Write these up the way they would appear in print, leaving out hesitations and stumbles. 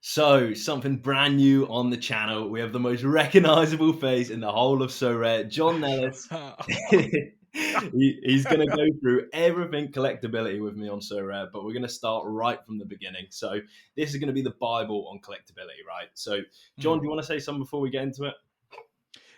So, something brand new on the channel. We have the most recognizable face in the whole of Sorare, John Shut Nellis. up. He's going to go through everything collectability with me on Sorare, but we're going to start right from the beginning. So, this is going to be the Bible on collectability, right? So, John, Mm. do you want to say something before we get into it?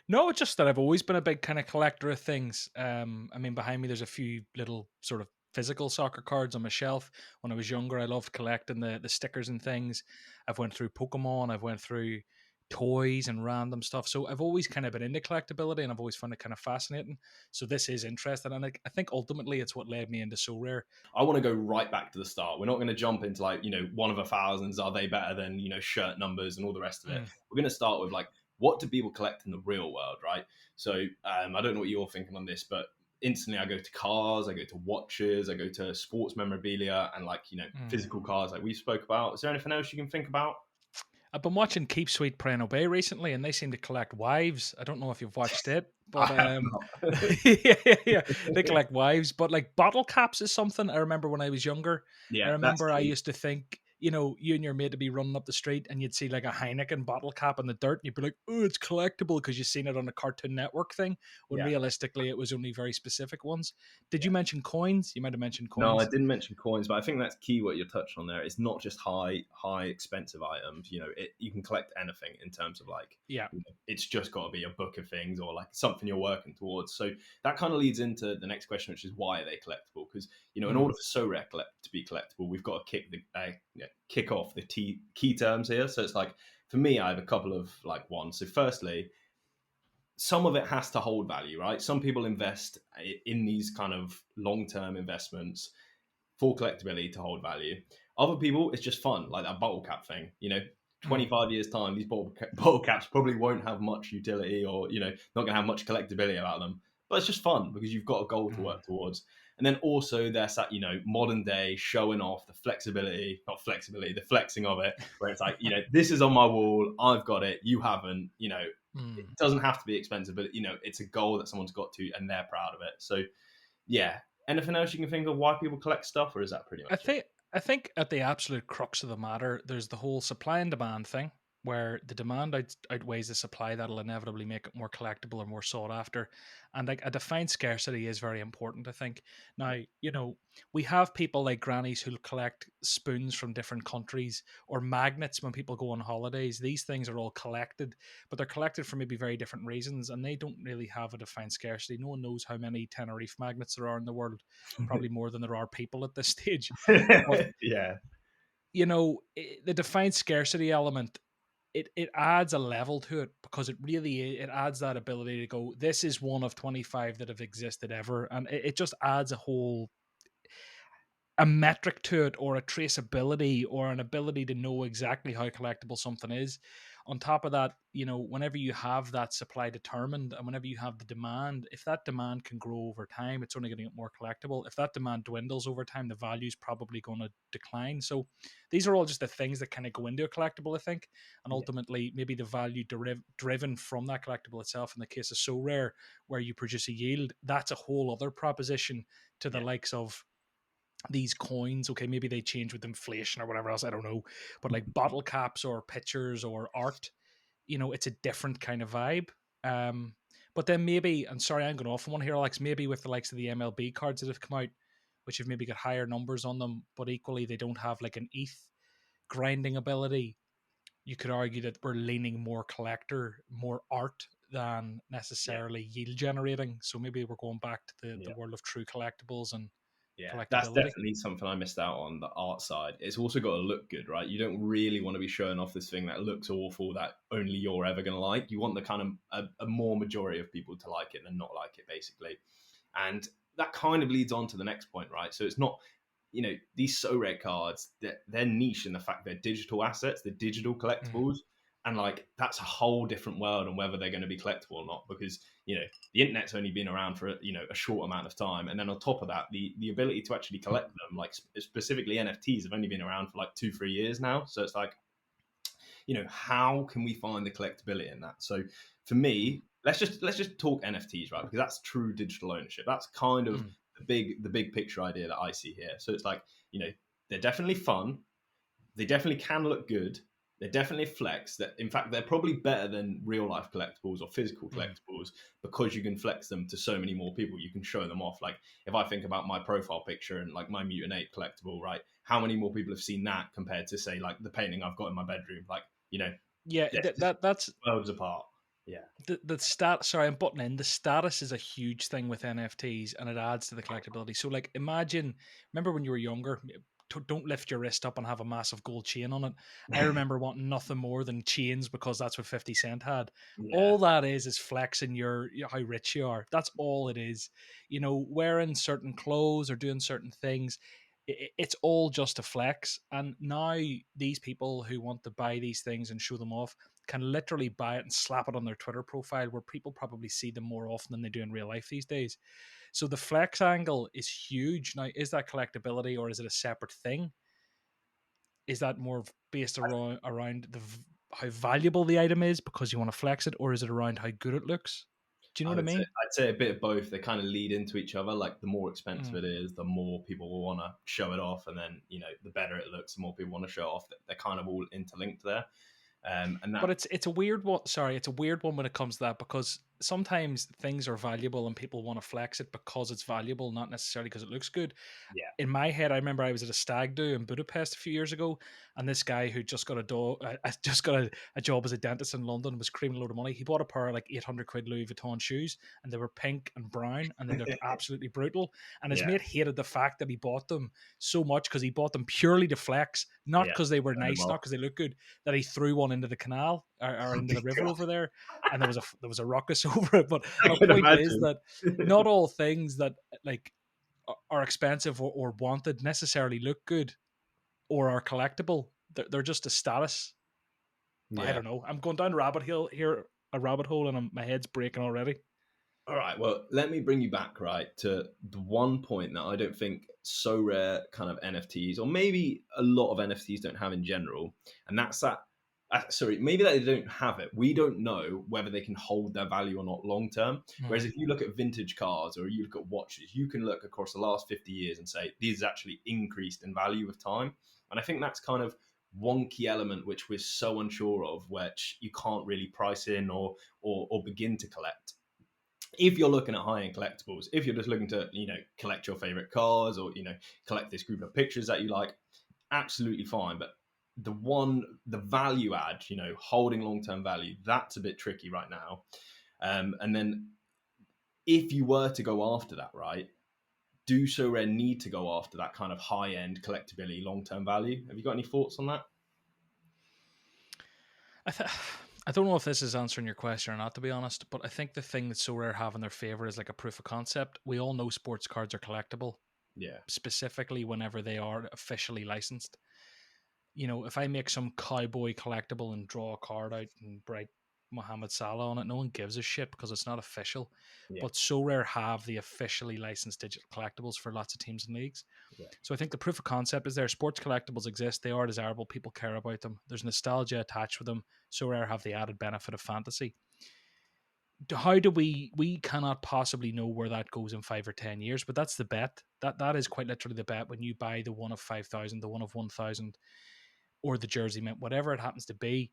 No, it's just that I've always been a big kind of collector of things. I mean, behind me, there's a few little sort of physical soccer cards on my shelf. When I was younger, I loved collecting the stickers and things. I've went through Pokemon. I've went through toys and random stuff. So I've always kind of been into collectability, and I've always found it kind of fascinating. So this is interesting, and I think ultimately it's what led me into So Rare. I want to go right back to the start. We're not going to jump into like, one of a thousands. Are they better than, shirt numbers and all the rest of it? Mm. We're going to start with like, what do people collect in the real world, right? So I don't know what you're thinking on this, but instantly I go to cars, I go to watches, I go to sports memorabilia and like, Mm. physical cars like we spoke about. Is there anything else you can think about? I've been watching Keep Sweet, Pray and Obey recently, and they seem to collect wives. I don't know if you've watched it, I but have not. yeah, they collect wives. But like bottle caps is something I remember when I was younger. I Yeah, that's remember I key. used to think, you and your mate to be running up the street and you'd see like a Heineken bottle cap in the dirt, and you'd be like, "Oh, it's collectible," because you've seen it on a Cartoon Network thing. When Yeah. realistically, it was only very specific ones. Did Yeah. you mention coins? You might have mentioned No, I coins. didn't mention coins, but I think that's key what you're touching on there. It's not just high expensive items. You can collect anything in terms of like, Yeah. it's just got to be a book of things or like something you're working towards. So that kind of leads into the next question, which is why are they collectible? Because in Mm. order for So Rare to be collectible, we've got to kick off the key terms here. So it's like for me, I have a couple of like ones. So firstly, some of it has to hold value, right? Some people invest in these kind of long-term investments for collectability to hold value. Other people, it's just fun, like that bottle cap thing. Mm. 25 years time, these bottle caps probably won't have much utility or not going to have much collectability about them. But it's just fun because you've got a goal to Mm. work towards. And then also there's that modern day showing off the flexibility, not flexibility, the flexing of it, where it's like this is on my wall, I've got it, you haven't. It Mm. doesn't have to be expensive, but it's a goal that someone's got to, and they're proud of it. So yeah. Anything else you can think of why people collect stuff, or is that pretty I much it? think I think at the absolute crux of the matter, there's the whole supply and demand thing, where the demand outweighs the supply. That'll inevitably make it more collectible or more sought after, and like a defined scarcity is very important. I think now we have people like grannies who collect spoons from different countries or magnets when people go on holidays. These things are all collected, but they're collected for maybe very different reasons, and they don't really have a defined scarcity. No one knows how many Tenerife magnets there are in the world. Probably more than there are people at this stage. But Yeah, the defined scarcity element, it adds a level to it because it adds that ability to go, this is one of 25 that have existed ever, and it just adds a metric to it, or a traceability, or an ability to know exactly how collectible something is. On top of that, whenever you have that supply determined and whenever you have the demand, if that demand can grow over time, it's only going to get more collectible. If that demand dwindles over time, the value is probably going to decline. So these are all just the things that kind of go into a collectible, I think, and yeah, ultimately maybe the value driven from that collectible itself. In the case of So Rare, where you produce a yield, that's a whole other proposition to the yeah, likes of these coins. Okay, maybe they change with inflation or whatever else, I don't know, but like bottle caps or pictures or art, it's a different kind of vibe. But then maybe, and sorry, I'm going off on one here, Alex, maybe with the likes of the MLB cards that have come out, which have maybe got higher numbers on them, but equally they don't have like an ETH grinding ability. You could argue that we're leaning more collector, more art than yeah, necessarily yield generating. So maybe we're going back to the yeah. world of true collectibles and Yeah, that's collectability. definitely something I missed out on the art side. It's also got to look good, right? You don't really want to be showing off this thing that looks awful that only you're ever going to like. You want the kind of a more majority of people to like it than not like it, basically. And that kind of leads on to the next point, right? So it's not, these So Rare cards, they're niche in the fact they're digital assets, they're digital Mm. collectibles. And like that's a whole different world on whether they're going to be collectible or not, because the internet's only been around for a short amount of time, and then on top of that, the ability to actually collect them, like specifically NFTs, have only been around for like 2-3 years now. So it's like, how can we find the collectability in that? So for me, let's just talk NFTs, right? Because that's true digital ownership. That's kind of Mm. the big picture idea that I see here. So it's like, they're definitely fun. They definitely can look good. They're definitely flex. That in fact they're probably better than real life collectibles or physical Mm. collectibles because you can flex them to so many more people. You can show them off. Like if I think about my profile picture and like my Mutant Ape collectible, right? How many more people have seen that compared to say like the painting I've got in my bedroom? Like Yeah, they're that, just that that's worlds apart. Yeah, the stat. Sorry, I'm butting in. The status is a huge thing with NFTs, and it adds to the collectability. So, like, remember when you were younger. Don't lift your wrist up and have a massive gold chain on it. I remember wanting nothing more than chains because that's what 50 Cent had. yeah. All that is flexing how rich you are. That's all it is. Wearing certain clothes or doing certain things. It's all just a flex. And now these people who want to buy these things and show them off can literally buy it and slap it on their Twitter profile, where people probably see them more often than they do in real life these days. So the flex angle is huge. Now, is that collectability or is it a separate thing? Is that more based around how valuable the item is because you want to flex it, or is it around how good it looks? Do you know I what I would say mean? I'd say a bit of both. They kind of lead into each other. Like the more expensive Mm. it is, the more people will want to show it off, and then the better it looks, the more people want to show off. They're kind of all interlinked there, and But that it's a weird one. Sorry, it's a weird one when it comes to that, because sometimes things are valuable and people want to flex it because it's valuable, not necessarily because it looks good. yeah, In my head, I remember I was at a stag do in Budapest a few years ago, and this guy who just got just got a job as a dentist in London, was creaming a load of money. He bought a pair of like 800 quid Louis Vuitton shoes, and they were pink and brown, and they looked absolutely brutal. And his yeah, mate hated the fact that he bought them so much because he bought them purely to flex, not yeah. because they were Turn them nice, not off. because they look good. That he threw one into the canal, or into the river over there, and there was a ruckus over it. But I my can point is imagine. that not all things that like are expensive or wanted necessarily look good or are collectible. They're just a status. I Yeah. don't know. I'm going down a rabbit hole, and my head's breaking already. All right. Well, let me bring you back, right, to the one point that I don't think so rare kind of NFTs, or maybe a lot of NFTs don't have in general, and that's that. Sorry, maybe that they don't have it. We don't know whether they can hold their value or not long term. Whereas Mm. if you look at vintage cars or you look at watches, you can look across the last 50 years and say these actually increased in value with time. And I think that's kind of one key element which we're so unsure of, which you can't really price in or begin to collect. If you're looking at high-end collectibles, if you're just looking to collect your favorite cars or collect this group of pictures that you like, absolutely fine. But the value add, holding long-term value, that's a bit tricky right now. And then if you were to go after that, right, do so rare need to go after that kind of high-end collectability, long-term value? Have you got any thoughts on that? I th- I don't know if this is answering your question or not, to be honest, but I think the thing that So Rare have in their favor is like a proof of concept. We all know sports cards are collectible, Yeah, specifically whenever they are officially licensed. If I make some cowboy collectible and draw a card out and write Mohamed Salah on it, no one gives a shit because it's not official. yeah, But So Rare have the officially licensed digital collectibles for lots of teams and leagues. yeah, So I think the proof of concept is there. Sports collectibles exist. They are desirable. People care about them. There's nostalgia attached with them. So Rare have the added benefit of fantasy. How do we cannot possibly know where that goes in 5 or 10 years, but that's the bet. That is quite literally the bet when you buy the one of 5,000, the one of 1,000, or the jersey mint, whatever it happens to be.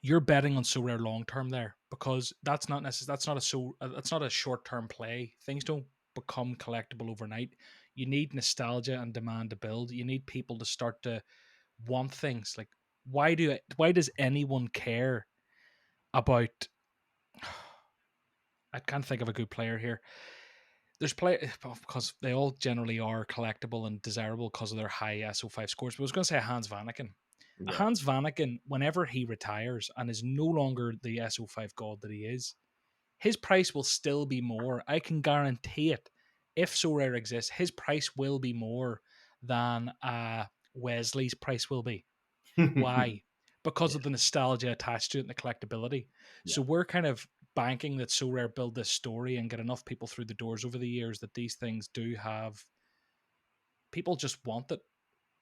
You're betting on So Rare long term there, because that's not necessarily that's not a short term play. Things don't become collectible overnight. You need nostalgia and demand to build. You need people to start to want things. Like, why does anyone care about? I can't think of a good player here. There's play because they all generally are collectible and desirable because of their high SO5 scores. But I was going to say Hans Vanaken. yeah. Hans Vanaken, whenever he retires and is no longer the SO5 god that he is, his price will still be more. I can guarantee it. If So Rare exists, his price will be more than Wesley's price will be. Why? Because Yeah, of the nostalgia attached to it and the collectability. yeah, So we're kind of banking that So Rare build this story and get enough people through the doors over the years that these things do have, people just want it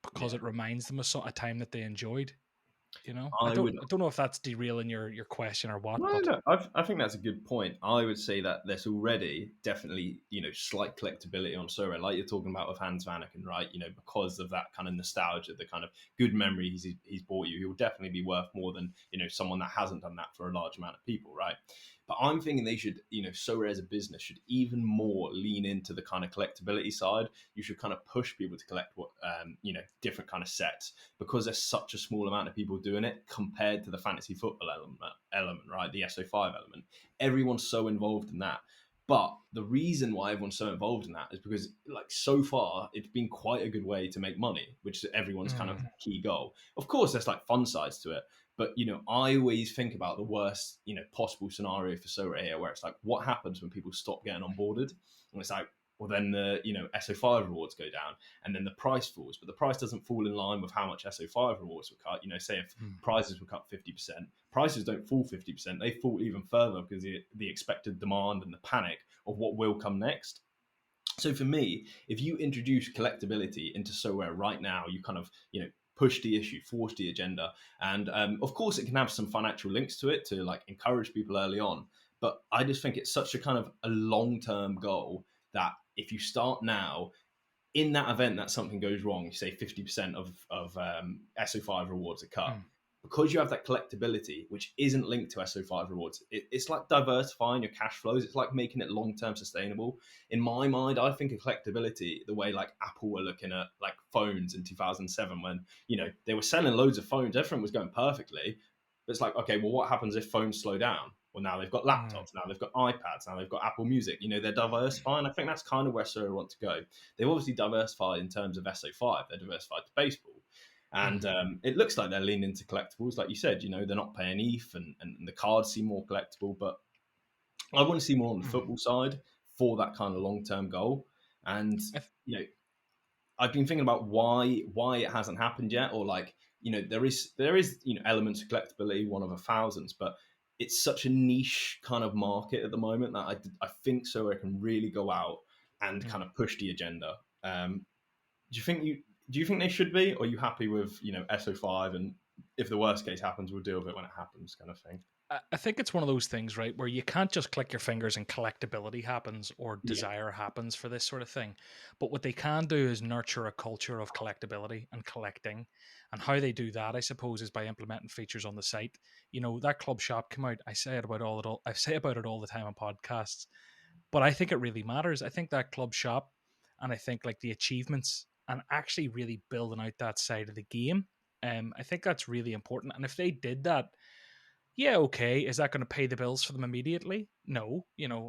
because yeah. it reminds them of a time that they enjoyed. I I would. don't know if that's derailing your question or what, No, but no, I think that's a good point. I would say that there's already definitely, slight collectability on Sorare, like you're talking about with Hans Vanaken, right? Because of that kind of nostalgia, the kind of good memories he's brought you, he will definitely be worth more than, someone that hasn't done that for a large amount of people, right? But I'm thinking they should, Sorare as a business should even more lean into the kind of collectability side. You should kind of push people to collect different kind of sets because there's such a small amount of people doing it compared to the fantasy football element, right? The SO5 element. Everyone's so involved in that. But the reason why everyone's so involved in that is because, like, so far, it's been quite a good way to make money, which is everyone's kind of mm, key goal. Of course, there's like fun sides to it, but I always think about the worst, possible scenario for Sorare here, where it's like, what happens when people stop getting onboarded? And it's like, well, then the SO5 rewards go down, and then the price falls, but the price doesn't fall in line with how much SO5 rewards were cut. Say if mm, prices were cut 50%, prices don't fall 50%; they fall even further because the expected demand and the panic of what will come next. So for me, if you introduce collectability into Sorare right now, you kind of push the issue, force the agenda, and of course it can have some financial links to it to like encourage people early on. But I just think it's such a kind of a long term goal that if you start now, in that event that something goes wrong, you say 50% of SO5 rewards are cut. mm, Because you have that collectability, which isn't linked to SO5 rewards, it's like diversifying your cash flows. It's like making it long term sustainable. In my mind, I think of collectability the way like Apple were looking at like phones in 2007 when they were selling loads of phones, everything was going perfectly. But it's like, okay, well, what happens if phones slow down? Well, now they've got mm, laptops, now they've got iPads, now they've got Apple Music. They're diversifying. I think that's kind of where Sura want to go. They've obviously diversified in terms of SO5. They're diversified to baseball. And mm, it looks like they're leaning into collectibles. Like you said, they're not paying ETH and the cards seem more collectible. But I want to see more on the mm. football side for that kind of long term goal. And, I th- you know, I've been thinking about why it hasn't happened yet, or like there is elements of collectability, one of a thousands, but it's such a niche kind of market at the moment that I think so it can really go out and mm. kind of push the agenda. Do you think do you think they should be, or are you happy with SO5 and if the worst case happens, we'll deal with it when it happens, kind of thing? I think it's one of those things, right, where you can't just click your fingers and collectability happens or Yeah, desire happens for this sort of thing. But what they can do is nurture a culture of collectability and collecting. And how they do that, I suppose, is by implementing features on the site. That club shop came out. I say about it all the time on podcasts, but I think it really matters. I think that club shop and I think like the achievements and actually really building out that side of the game. I think that's really important. And if they did that, yeah, okay. Is that going to pay the bills for them immediately? No.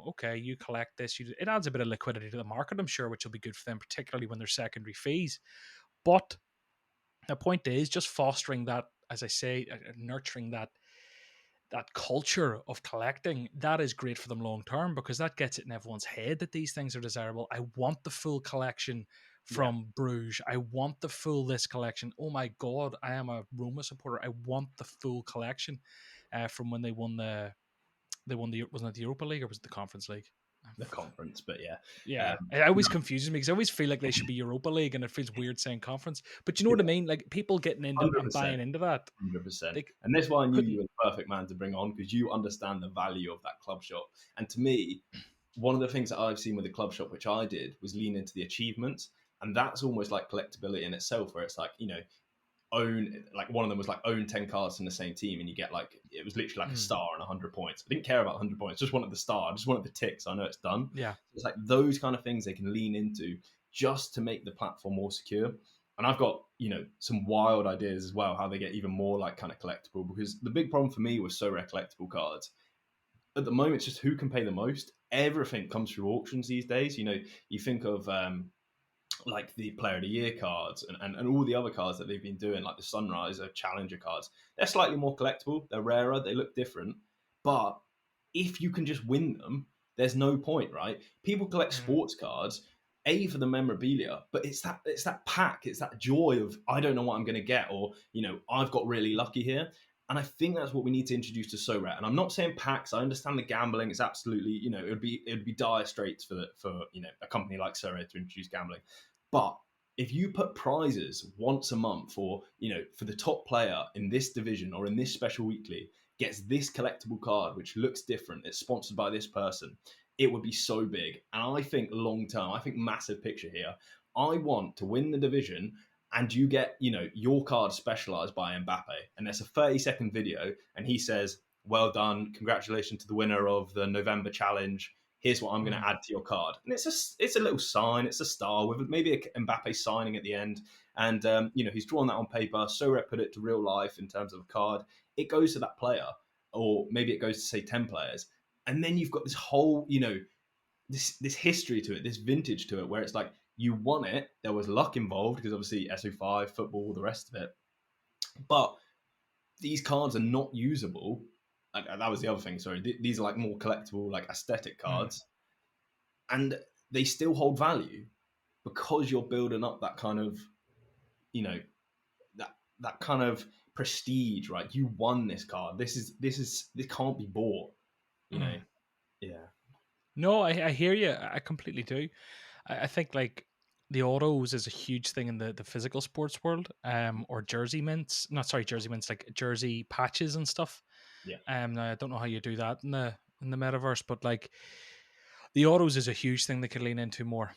Okay, you collect this. It adds a bit of liquidity to the market, I'm sure, which will be good for them, particularly when there's secondary fees. But the point is just fostering that, as I say, nurturing that culture of collecting, that is great for them long term because that gets it in everyone's head that these things are desirable. I want the full collection yeah, from Bruges. I want the full this collection. Oh my god, I am a Roma supporter. I want the full collection from when they won the wasn't it the Europa League or was it the Conference League? the conference, but yeah, Yeah, um, it always no, confuses me because I always feel like they should be Europa League, and it feels weird saying conference. But you know what I mean? Like people getting into and 100%. buying into that, 100%. they And that's why I knew you putting. were the perfect man to bring on because you understand the value of that club shop. And to me, one of the things that I've seen with the club shop, which I did, was lean into the achievements. And that's almost like collectability in itself, where it's like, own, like one of them was like own 10 cards from the same team and you get like, it was literally like a Mm, star and 100 points. I didn't care about 100 points, just wanted the star, I just wanted the ticks. I know it's done. yeah. It's like those kind of things they can lean into just to make the platform more secure. And I've got, some wild ideas as well, how they get even more like kind of collectible, because the big problem for me was Sorare collectible cards. At the moment, it's just who can pay the most. Everything comes through auctions these days. You think of like the player of the year cards and all the other cards that they've been doing, like the Sunrise or Challenger cards. They're slightly more collectible, they're rarer, they look different. But if you can just win them, there's no point, right? People collect Mm. sports cards, A for the memorabilia, but it's that pack, it's that joy of I don't know what I'm gonna get, or I've got really lucky here. And I think that's what we need to introduce to Sorare. And I'm not saying packs. I understand the gambling. It's absolutely, it would be dire straits for a company like Sorare to introduce gambling. But if you put prizes once a month, or for the top player in this division or in this special weekly gets this collectible card which looks different, it's sponsored by this person, it would be so big. And I think long term, I think massive picture here, I want to win the division and you get, your card specialized by Mbappe. And there's a 30-second video and he says, well done, congratulations to the winner of the November challenge. Here's what I'm going to add to your card. And it's a little sign, it's a star with maybe a Mbappe signing at the end. And, he's drawn that on paper. Sorare put it to real life in terms of a card. It goes to that player, or maybe it goes to, say, 10 players. And then you've got this whole, this history to it, this vintage to it, where it's like, you won it. There was luck involved because obviously SO5, football, the rest of it. But these cards are not usable. That was the other thing. Sorry, these are like more collectible, like aesthetic cards, and they still hold value because you're building up that kind of, that kind of prestige, right? You won this card. This can't be bought. Yeah, No, I hear you. I completely do. I think like the autos is a huge thing in the physical sports world, or jersey mints. Not sorry, jersey mints, like jersey patches and stuff. yeah, Now I don't know how you do that in the metaverse, but like the autos is a huge thing they could lean into more.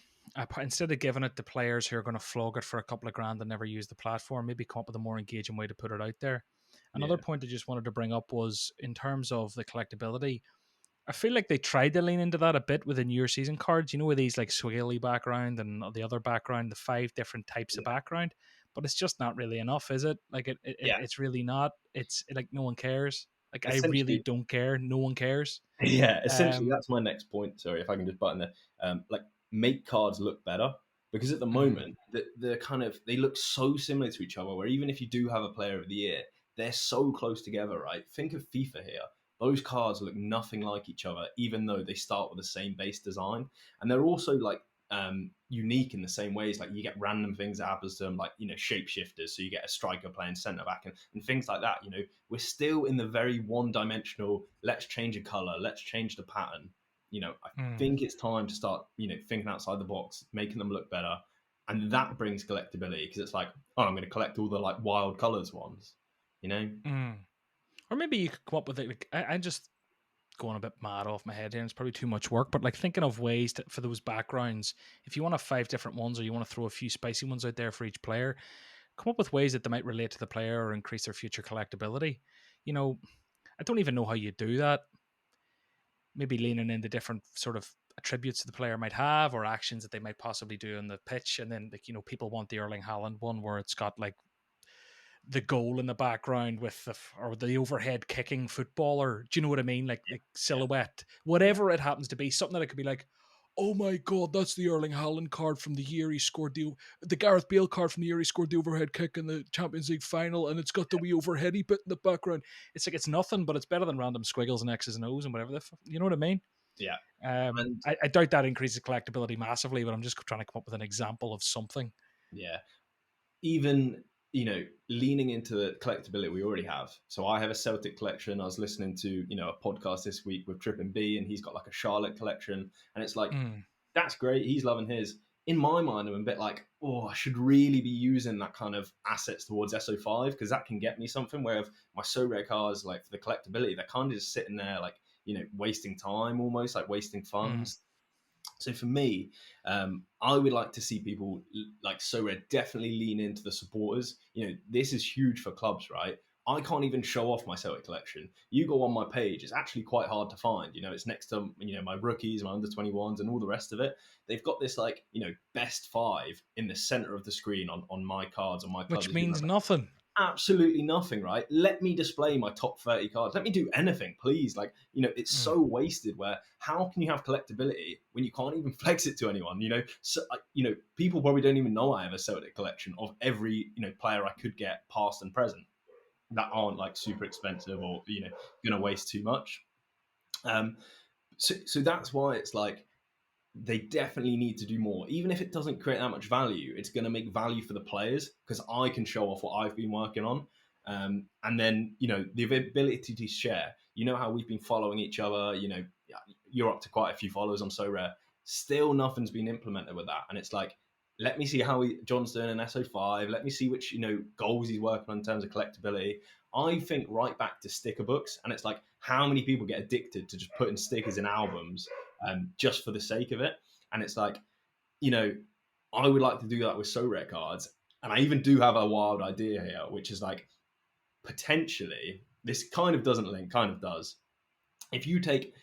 Instead of giving it to players who are going to flog it for a couple of grand and never use the platform, maybe come up with a more engaging way to put it out there. Another yeah, point I just wanted to bring up was in terms of the collectability. I feel like they tried to lean into that a bit with the newer season cards, with these like swiggly background and the other background, the 5 different types of yeah, background, but it's just not really enough, is it? Like yeah. it's really not. It's like no one cares. Like I really Essentially, don't care. No one cares. yeah, essentially Um, that's my next point. Sorry if I can just button there. Like, make cards look better, because at the mm, moment the kind of, they look so similar to each other. Where even if you do have a player of the year, they're so close together, right? Think of FIFA here. Those cards look nothing like each other, even though they start with the same base design, and they're also like unique in the same ways. Like, you get random things that happens to them, like shapeshifters. So you get a striker playing centre back and things like that. We're still in the very one-dimensional. Let's change a color. Let's change the pattern. I mm, think it's time to start, thinking outside the box, making them look better, and that brings collectability, because it's like, oh, I'm going to collect all the like wild colors ones. You know? mm. Or maybe you could come up with it. Like, I just going a bit mad off my head here, and it's probably too much work, but like thinking of ways for those backgrounds, if you want to have 5 different ones or you want to throw a few spicy ones out there for each player, come up with ways that they might relate to the player or increase their future collectability. You know, I don't even know how you do that. Maybe leaning into different sort of attributes the player might have or actions that they might possibly do on the pitch. And then, like, people want the Erling Haaland one where it's got like the goal in the background with or the overhead kicking footballer. Do you know what I mean? Like Yeah, silhouette, yeah, whatever it happens to be, something that it could be like, oh my god, that's the Erling Haaland card from the year he scored the Gareth Bale card from the year he scored the overhead kick in the Champions League final, and it's got the wee overheady bit in the background. It's like it's nothing, but it's better than random squiggles and X's and O's and whatever. You know what I mean? yeah. And I doubt that increases collectability massively, but I'm just trying to come up with an example of something. yeah, even, leaning into the collectability we already have. So I have a Celtic collection. I was listening to, a podcast this week with Trip and B, and he's got like a Charlotte collection, and it's like, Mm, that's great. He's loving his. In my mind, I'm a bit like, oh, I should really be using that kind of assets towards SO5, because that can get me something. Where if my Sorare cars, like for the collectability, they're kind of just sitting there, like, wasting time, almost like wasting mm, funds. So for me, I would like to see people like Sorare definitely lean into the supporters. This is huge for clubs, right? I can't even show off my Celtic collection. You go on my page, it's actually quite hard to find. It's next to, my rookies, my under 21s, and all the rest of it. They've got this like, best 5 in the center of the screen on my cards, on my clubs. which means nothing. Absolutely nothing, right? Let me display my top 30 cards. Let me do anything, please. Like, it's Mm, so wasted. Where, how can you have collectability when you can't even flex it to anyone? So, people probably don't even know I have a Celtic collection of every, player I could get past and present, that aren't like super expensive, or, going to waste too much. Um, so that's why it's like, they definitely need to do more. Even if it doesn't create that much value, it's going to make value for the players, because I can show off what I've been working on. And then, the ability to share. How we've been following each other. You're up to quite a few followers on Sorare. Still, nothing's been implemented with that. And it's like, let me see how John's doing in SO5. Let me see which goals he's working on in terms of collectability. I think right back to sticker books, and it's like how many people get addicted to just putting stickers in albums just for the sake of it. And it's like, I would like to do that with Sorare cards, and I even do have a wild idea here, which is like potentially this kind of doesn't link, kind of does. If you take,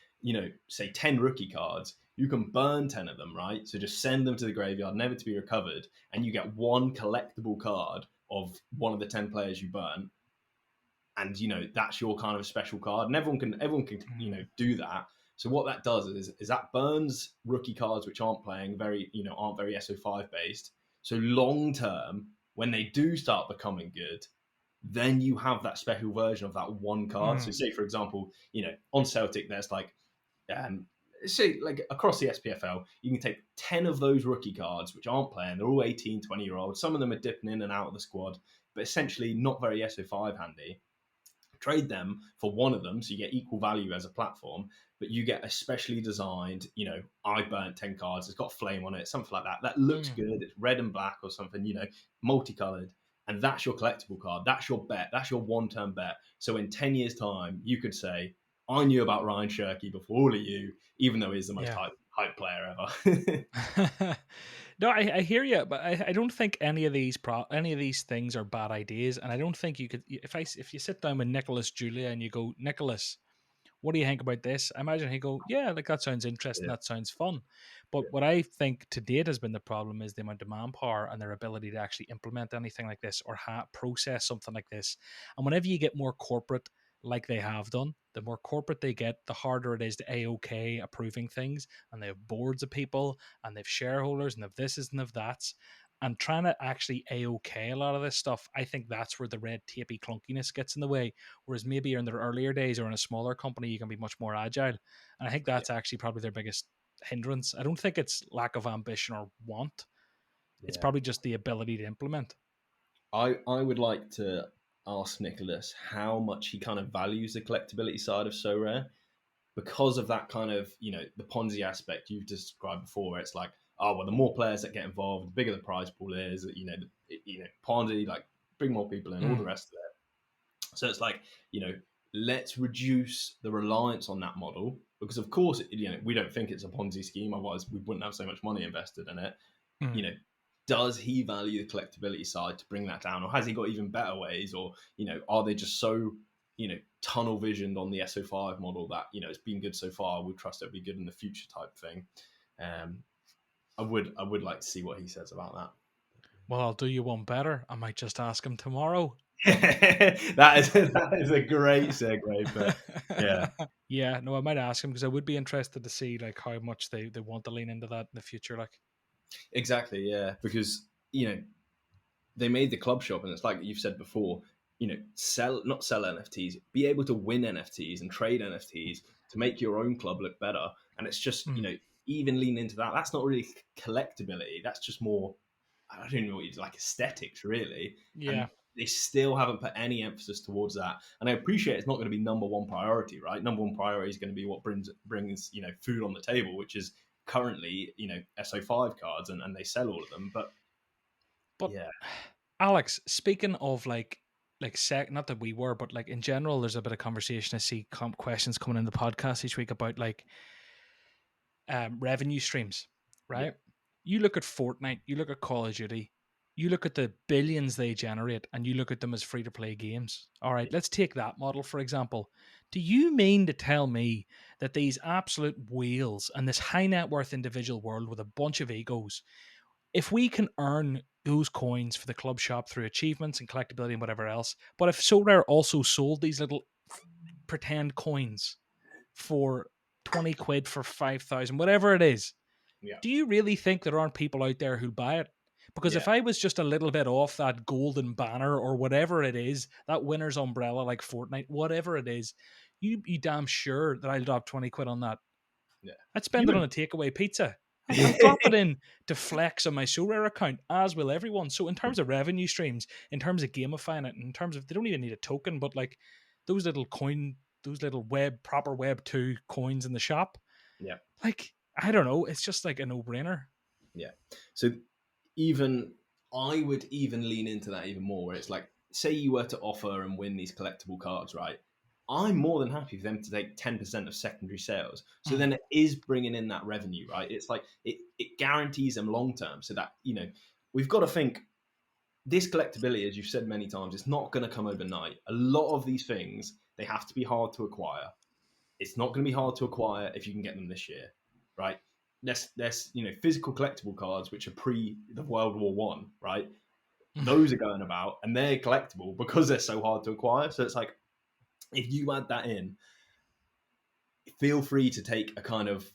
say 10 rookie cards, you can burn 10 of them, right? So just send them to the graveyard, never to be recovered, and you get one collectible card of one of the 10 players you burn. And that's your kind of special card, and everyone can do that. So what that does is that burns rookie cards which aren't playing aren't very SO5 based. So long term, when they do start becoming good, then you have that special version of that one card. So Mm. say for example, on Celtic there's like say like across the SPFL, you can take 10 of those rookie cards which aren't playing. They're all 18, 20 year olds. Some of them are dipping in and out of the squad, but essentially not very SO5 handy. Trade them for one of them, so you get equal value as a platform, but you get a specially designed, I burnt 10 cards, it's got flame on it, something like that. That looks Mm. good, it's red and black or something, multicolored. And that's your collectible card. That's your bet. That's your one-term bet. So in 10 years' time, you could say, I knew about Ryan Shirky before all of you, even though he's the most Yeah. hype player ever. No, I hear you, but I don't think any of these things are bad ideas, and I don't think you could if you sit down with Nicholas Julia and you go, Nicholas, what do you think about this? I imagine he'd go, yeah, like that sounds interesting, Yeah, that sounds fun. yeah, But what I think to date has been the problem is the amount of manpower and their ability to actually implement anything like this or process something like this. And whenever you get more corporate, like they have done, the more corporate they get, the harder it is to A-OK approving things. And they have boards of people and they've shareholders and they've this and they've that's. And trying to actually A-OK a lot of this stuff, I think that's where the red tapey clunkiness gets in the way. Whereas maybe in their earlier days or in a smaller company, you can be much more agile. And I think yeah, that's actually probably their biggest hindrance. I don't think it's lack of ambition or want. It's yeah. probably just the ability to implement. I would like to ask Nicholas how much he kind of values the collectability side of So Rare, because of that kind of the Ponzi aspect you've described before, where it's like, oh well, the more players that get involved, the bigger the prize pool is. Ponzi, like, bring more people in, all the Mm. rest of it. So it's like, let's reduce the reliance on that model, because of course we don't think it's a Ponzi scheme, otherwise we wouldn't have so much money invested in it. you Mm. know does he value the collectability side to bring that down, or has he got even better ways, or are they just so tunnel visioned on the SO5 model that it's been good so far, we'll trust it'll be good in the future type thing. um I would like to see what he says about Well, I'll do you one better. I might just ask him tomorrow. that. That is a great segue, but yeah. Yeah, no, I might ask him because I would be interested to see like how much they want to lean into that in the future. Like, Exactly, yeah, because they made the club shop, and it's like you've said before, sell, not sell NFTs, be able to win NFTs and trade NFTs to make your own club look better. And it's just mm, even lean into that. That's not really collectability, that's just more, I don't even know what you like, aesthetics really. yeah, And they still haven't put any emphasis towards that. And I appreciate it's not going to be number one priority, right? Number one priority is going to be what brings food on the table, which is currently SO5 cards, and they sell all of them. But but yeah, Alex, speaking of not that we were, but like in general, there's a bit of conversation. I see questions coming in the podcast each week about like revenue streams, yeah, right? You look at Fortnite, you look at Call of Duty, you look at the billions they generate, and you look at them as free to play games. All right, let's take that model for example. Do you mean to tell me that these absolute whales and this high net worth individual world with a bunch of egos, if we can earn those coins for the club shop through achievements and collectability and whatever else, but if SoRare also sold these little pretend coins for 20 quid for 5,000, whatever it is, yeah, do you really think there aren't people out there who'll buy it? Because yeah. if I was just a little bit off that golden banner or whatever it is, that winner's umbrella like Fortnite, whatever it is, you be damn sure that I'll drop 20 quid on that. Yeah. I'd spend You it on would. a takeaway pizza. I'll drop it in to flex on my SoRare account, as will everyone. So in terms of revenue streams, in terms of gamifying it, in terms of they don't even need a token, but like those little proper Web 2 coins in the shop, Yeah. like I don't know, it's just like a no brainer. Yeah. So even I would even lean into that even more. Where it's like, say you were to offer and win these collectible cards, right? I'm more than happy for them to take 10% of secondary sales. So Mm. then it is bringing in that revenue, right? It's like it guarantees them long term. So that, we've got to think this collectability, as you've said many times, it's not going to come overnight. A lot of these things, they have to be hard to acquire. It's not going to be hard to acquire if you can get them this year, right? There's physical collectible cards which are pre the World War One, right? Those are going about and they're collectible because they're so hard to acquire. So it's like, if you add that in, feel free to take a kind of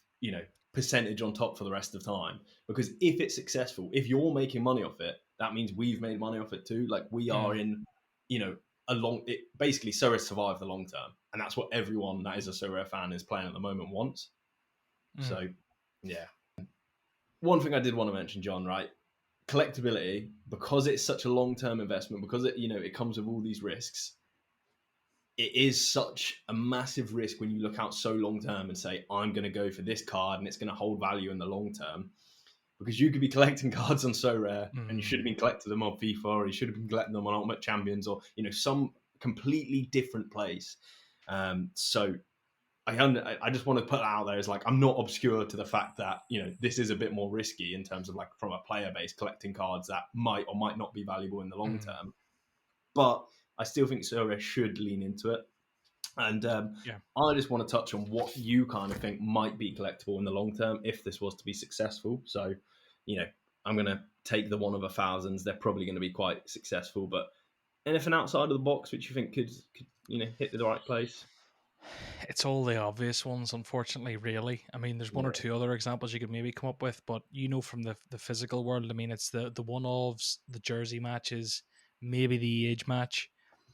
percentage on top for the rest of time, because if it's successful, if you're making money off it, that means we've made money off it too. Like, we are Mm. in a long it basically Sorare survive the long term, and that's what everyone that is a Sorare fan is playing at the moment wants. Mm. So yeah, one thing I did want to mention, John, right? Collectability, because it's such a long-term investment, because it comes with all these risks. It is such a massive risk when you look out so long-term and say, I'm going to go for this card and it's going to hold value in the long term, because you could be collecting cards on So Rare and you should have Mm. been collecting them on FIFA, or you should have been collecting them on Ultimate Champions, or some completely different place. So I just want to put that out there as like, I'm not obscure to the fact that this is a bit more risky in terms of like from a player base collecting cards that might or might not be valuable in the long Mm. term, but I still think Sorare should lean into it. And Yeah. I just want to touch on what you kind of think might be collectible in the long term if this was to be successful. So, I'm going to take the one of a thousands. They're probably going to be quite successful, but anything outside of the box which you think could hit the right place? It's all the obvious ones, unfortunately, really. I mean, there's one or Yeah. two other examples you could maybe come up with, but from the physical world, I mean, it's the one-offs, the jersey matches, maybe the age match.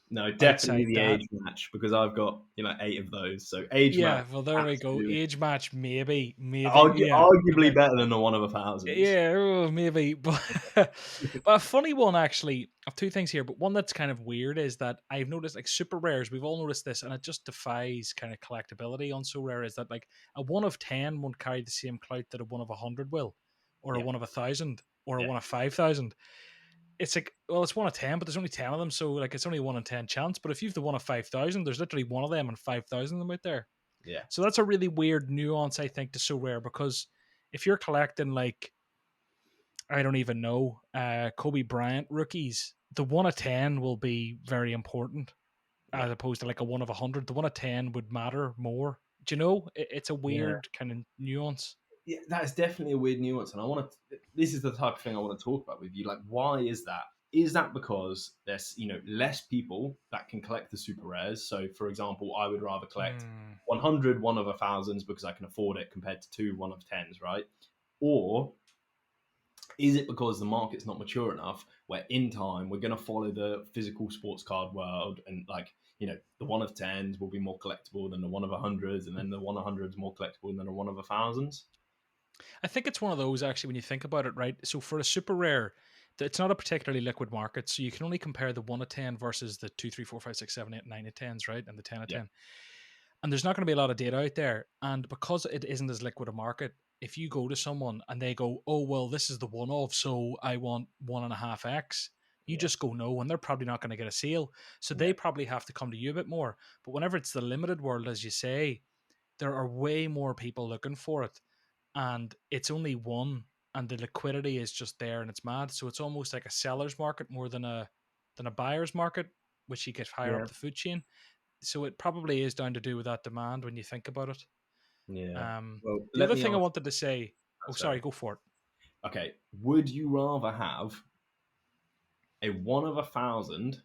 No, definitely Outside the that, age match, because I've got 8 of those. So age match, yeah, well, there we go. absolutely, Age match, maybe, yeah. arguably better than the one of a thousands. Yeah, oh, maybe, but but a funny one actually. Of two things here, but one that's kind of weird is that I've noticed like super rares. We've all noticed this, and it just defies kind of collectability on so rare. Is that like a 1 of 10 won't carry the same clout that a 1 of 100 will, or a Yeah, 1 of 1,000, or a yeah, 1 of 5,000. It's like, well, it's 1 of 10, but there's only 10 of them, so like it's only 1 in 10 chance. But if you've the 1 of 5,000, there's literally one of them and 5,000 of them out there. yeah, So that's a really weird nuance, I think, to so rare, because if you're collecting like, I don't even know, Kobe Bryant rookies, the 1 of 10 will be very important yeah, as opposed to like a 1 of 100. The 1 of 10 would matter more. Do you know? It's a yeah. weird kind of nuance. Yeah, that is definitely a weird nuance, and I want to. This is the type of thing I want to talk about with you. Like, why is that? Is that because there's less people that can collect the super rares? So, for example, I would rather collect Mm. 100 one of a thousands because I can afford it, compared to two 1 of 10s, right? Or is it because the market's not mature enough, where in time we're going to follow the physical sports card world, and like the 1 of 10s will be more collectible than the 1 of 100s, and then the 1 of 100s more collectible than the 1 of 1000s? I think it's one of those actually when you think about it, right? So for a super rare, it's not a particularly liquid market, so you can only compare the 1 of 10 versus the 2, 3, 4, 5, 6, 7, 8, 9 of 10s, right? And the 10 of Yeah, 10. And there's not going to be a lot of data out there. And because it isn't as liquid a market, if you go to someone and they go, oh, well, this is the one of, so I want 1.5x, you yeah, just go no, and they're probably not going to get a sale. So yeah, they probably have to come to you a bit more. But whenever it's the limited world, as you say, there are way more people looking for it. And it's only one, and the liquidity is just there, and it's mad. So it's almost like a seller's market more than a buyer's market, which you get higher yeah, up the food chain. So it probably is down to do with that demand when you think about it. yeah. Well, The let other me thing I ask. wanted to say, oh, sorry, Sorry. go for it. Okay, would you rather have a 1 of 1000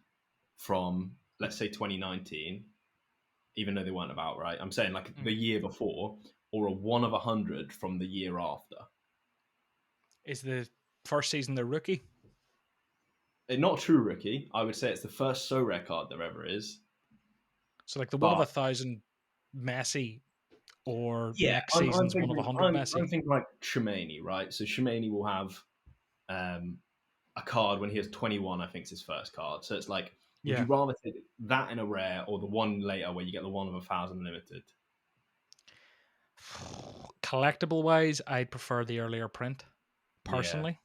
from, let's say, 2019, even though they weren't about right? I'm saying like the Mm. year before, or a 1 of 100 from the year after. Is the first season the rookie? Not true rookie. I would say it's the first so rare card there ever is. So like the one of But 1,000 Messi, or yeah, next I'm season's one of thinking 100 I'm Messi. thinking like Shemani, right? So Shemani will have um, a card when he was 21. I think it's his first card. So it's like, would you Yeah. rather take that in a rare, or the one later where you get the 1 of 1000 limited? Collectible wise, I'd prefer the earlier print Yeah, personally.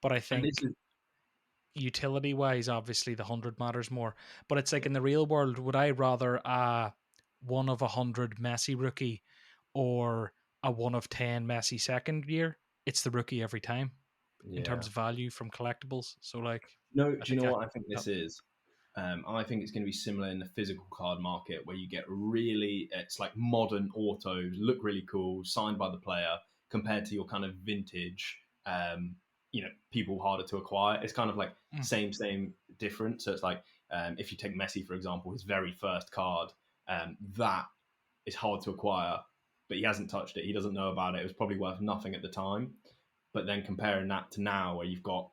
But I And this think is utility wise, obviously the 100 matters more. But it's like in the real world, would I rather a 1 of 100 Messi rookie or a 1 of 10 Messi second year? It's the rookie every time in yeah. terms of value from collectibles. So like, No, I do you think know that, what I think that this is? I think it's going to be similar in the physical card market where you get really, it's like modern autos, look really cool, signed by the player, compared to your kind of vintage, people harder to acquire. It's kind of like mm, same, different. So it's like if you take Messi, for example, his very first card, that is hard to acquire, but he hasn't touched it. He doesn't know about it. It was probably worth nothing at the time. But then comparing that to now, where you've got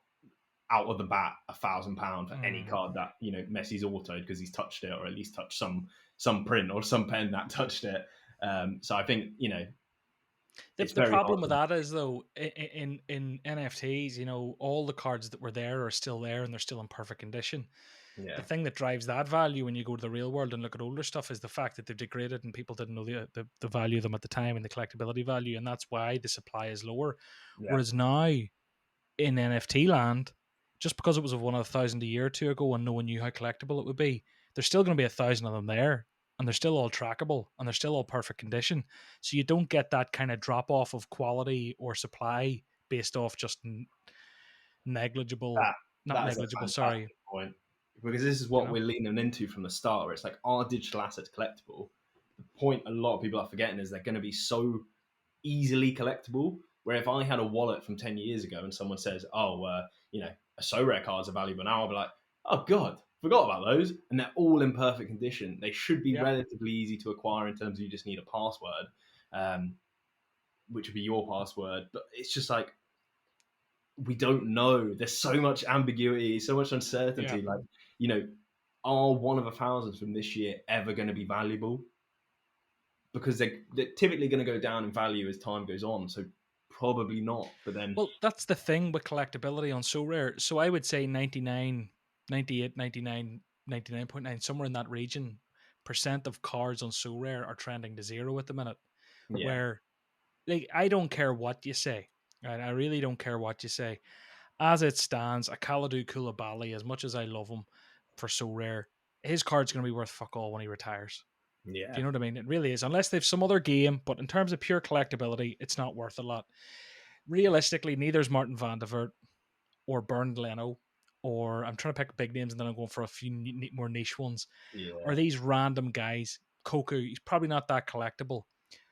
out of the bat £1,000 for any mm. card that Messi's autoed because he's touched it or at least touched some print or some pen that touched it. So I think The it's the very hard problem with to. that is though in NFTs, all the cards that were there are still there and they're still in perfect condition. The Yeah, thing that drives that value when you go to the real world and look at older stuff is the fact that they've degraded and people didn't know the value of them at the time and the collectability value, and that's why the supply is lower. yeah, Whereas now in NFT land, just because it was of 1 of 1,000 a year or two ago and no one knew how collectible it would be, there's still going to be 1,000 of them there, and they're still all trackable and they're still all perfect condition. So you don't get that kind of drop off of quality or supply based off just negligible, that not that is a negligible. Sorry, fantastic point because this is you what know. we're leaning into from the start. Where it's like, are digital assets collectible? The point a lot of people are forgetting is they're going to be so easily collectible. Where if I had a wallet from 10 years ago and someone says, oh, a Sorare cards are valuable now, I'll be like, oh, God, forgot about those. And they're all in perfect condition. They should be Yeah, relatively easy to acquire in terms of you just need a password, um, which would be your password. But it's just like, we don't know. There's so much ambiguity, so much yeah. uncertainty. Like, you know, are 1 of 1,000 from this year ever going to be valuable? Because they're typically going to go down in value as time goes on. So probably not. But then, Well, that's the thing with collectability on So Rare. So I would say 99, 98, 99, 99.9, somewhere in that region, percent of cards on So Rare are trending to zero at the minute. yeah, Where, like, I don't care what you say. Right? I really don't care what you say. As it stands, a Kaladu Koulibaly, as much as I love him for So Rare, his card's going to be worth fuck all when he retires. Do yeah, you know what I mean? It really is. Unless they've some other game, but in terms of pure collectability, it's not worth a lot. Realistically, neither's Martin Van de Voort or Bernd Leno, or I'm trying to pick big names and then I'm going for a few more niche ones, or yeah, these random guys. Koku, he's probably not that collectible.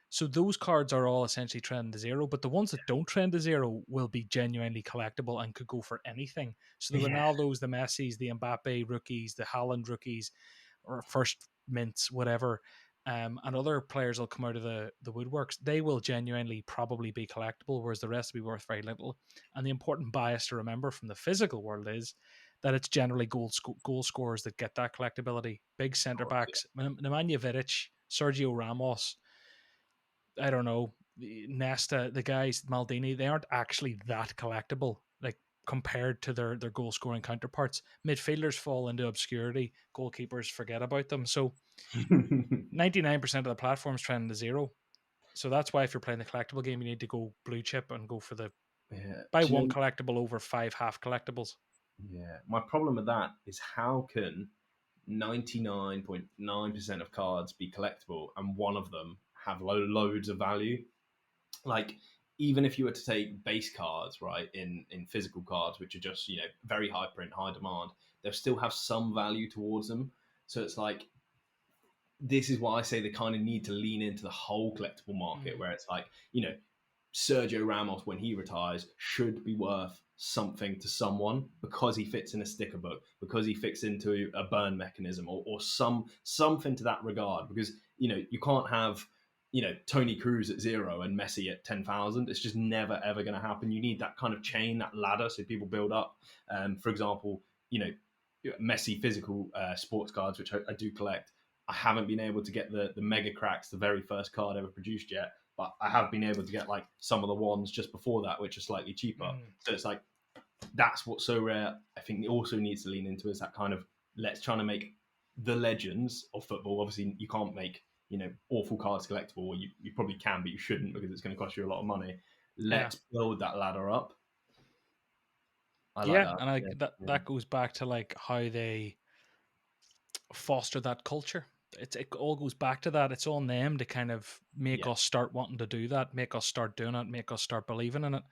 So those cards are all essentially trend to zero, but the ones that don't trend to zero will be genuinely collectible and could go for anything. So the yeah, Ronaldos, the Messis, the Mbappe rookies, the Haaland rookies, or first mints, whatever, and other players will come out of the woodworks. They will genuinely probably be collectible, whereas the rest will be worth very little. And the important bias to remember from the physical world is that it's generally goal scorers that get that collectability. Big of centre course, backs, Nemanja Vidic, Sergio Ramos, I don't know, Nesta, the guys, Maldini, they aren't actually that collectible. Like compared to their goal scoring counterparts. Midfielders fall into obscurity, goalkeepers forget about them. So yeah. 99% of the platforms trend to zero. So that's why if you're playing the collectible game, you need to go blue chip and go for the Yeah. buy Do you one know? collectible over five half collectibles. Yeah. My problem with that is how can 99.9% of cards be collectible and one of them have loads of value? Like, even if you were to take base cards, right, in physical cards, which are just, very high print, high demand, they'll still have some value towards them. So it's like, this is why I say they kind of need to lean into the whole collectible market, Mm. where it's like, Sergio Ramos, when he retires, should be worth something to someone because he fits in a sticker book, because he fits into a burn mechanism, or something to that regard. Because you can't have Tony Cruz at zero and Messi at 10,000. It's just never ever going to happen. You need that kind of chain, that ladder, so people build up. For example, Messi physical sports cards, which I do collect. I haven't been able to get the mega cracks, the very first card ever produced yet, but I have been able to get like some of the ones just before that, which are slightly cheaper. Mm. So it's like that's what's so rare. I think it also needs to lean into is that kind of let's try to make the legends of football. Obviously, you can't make awful cards collectible. Or you probably can, but you shouldn't because it's going to cost you a lot of money. Yeah. Let's build that ladder up. I like Yeah, that. and I Yeah, yeah, that goes back to like how they foster that culture. It all goes back to that. It's on them to kind of make yeah, us start wanting to do that, make us start doing it, make us start believing in it.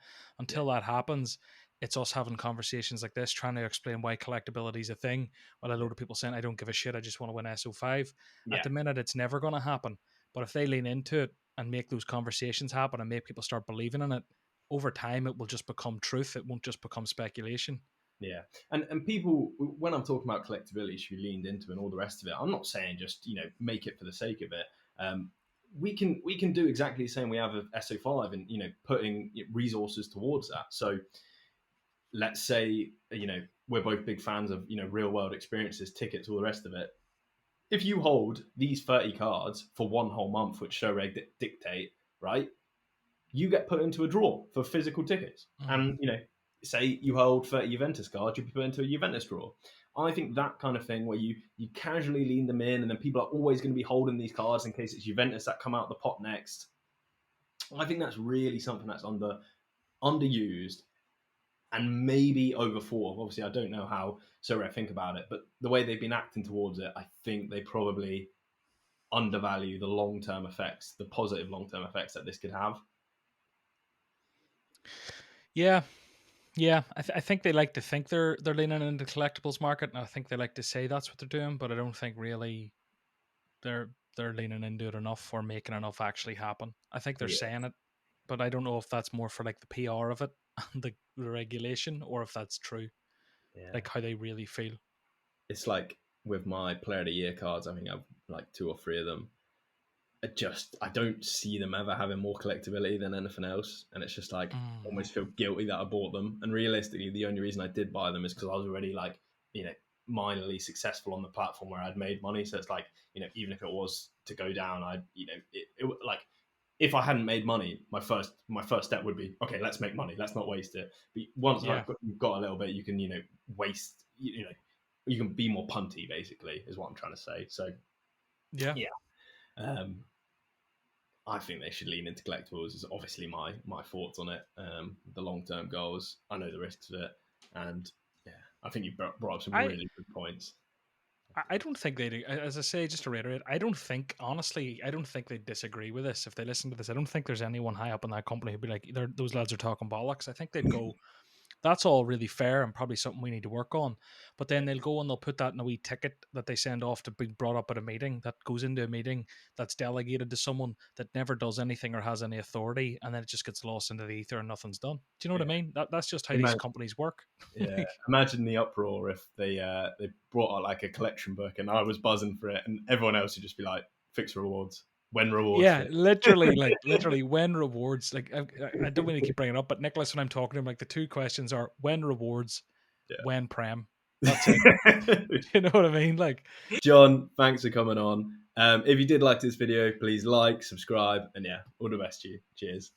yeah, Until that happens, it's us having conversations like this, trying to explain why collectability is a thing. While a yeah, load of people saying, "I don't give a shit, I just want to win SO5." At yeah, the minute, it's never going to happen. But if they lean into it and make those conversations happen and make people start believing in it, over time, it will just become truth. It won't just become speculation. yeah. And people, when I'm talking about collectability, should be leaned into and all the rest of it. I'm not saying just make it for the sake of it. Um, we can do exactly the same. We have a SO5, and putting resources towards that. So let's say we're both big fans of real world experiences, tickets, all the rest of it. If you hold these 30 cards for one whole month, which show reg dictate, right, you get put into a draw for physical tickets. Mm. And say you hold 30 Juventus cards, you'll be put into a Juventus draw. I think that kind of thing where you casually lean them in, and then people are always going to be holding these cards in case it's Juventus that come out the pot next. I think that's really something that's underused and maybe overthought of. Obviously, I don't know how Sorare think about it, but the way they've been acting towards it, I think they probably undervalue the long term effects, the positive long term effects that this could have. Yeah, yeah. I think they like to think they're leaning into the collectibles market, and I think they like to say that's what they're doing, but I don't think really they're leaning into it enough or making enough actually happen. I think they're Yeah, saying it, but I don't know if that's more for like the PR of it and the regulation, or if that's true, yeah. like how they really feel. It's like with my player of the year cards, I think I've like two or three of them. I don't see them ever having more collectability than anything else, and it's just like Mm. almost feel guilty that I bought them. And realistically, the only reason I did buy them is because I was already like minorly successful on the platform where I'd made money. So it's like even if it was to go down, I'd like if I hadn't made money, my first step would be okay. Let's make money. Let's not waste it. But once Yeah, you've got a little bit, you can waste. You can be more punty. Basically, is what I'm trying to say. So yeah. yeah, um, I think they should lean into collectibles. Is obviously my thoughts on it. The long term goals. I know the risks of it, and yeah, I think you brought up some I really good points. I don't think they do. As I say, just to reiterate, I don't think, honestly, I don't think they disagree with this. If they listen to this, I don't think there's anyone high up in that company who'd be like, those lads are talking bollocks. I think they'd go, that's all really fair and probably something we need to work on. But then they'll go and they'll put that in a wee ticket that they send off to be brought up at a meeting that goes into a meeting that's delegated to someone that never does anything or has any authority. And then it just gets lost into the ether and nothing's done. Do you know what Yeah, I mean? That's just how these imagine, companies work. yeah, Like, imagine the uproar if they brought out like a collection book and I was buzzing for it, and everyone else would just be like, "Fix rewards, when rewards yeah, fit." literally, like literally, when rewards, like I don't mean to keep bringing it up, but Nicholas, when I'm talking to him, like the two questions are when rewards, when prem. That's it. Yeah. You know what I mean? Like, John, thanks for coming on. If you did like this video, please like, subscribe, and yeah, all the best to you. Cheers.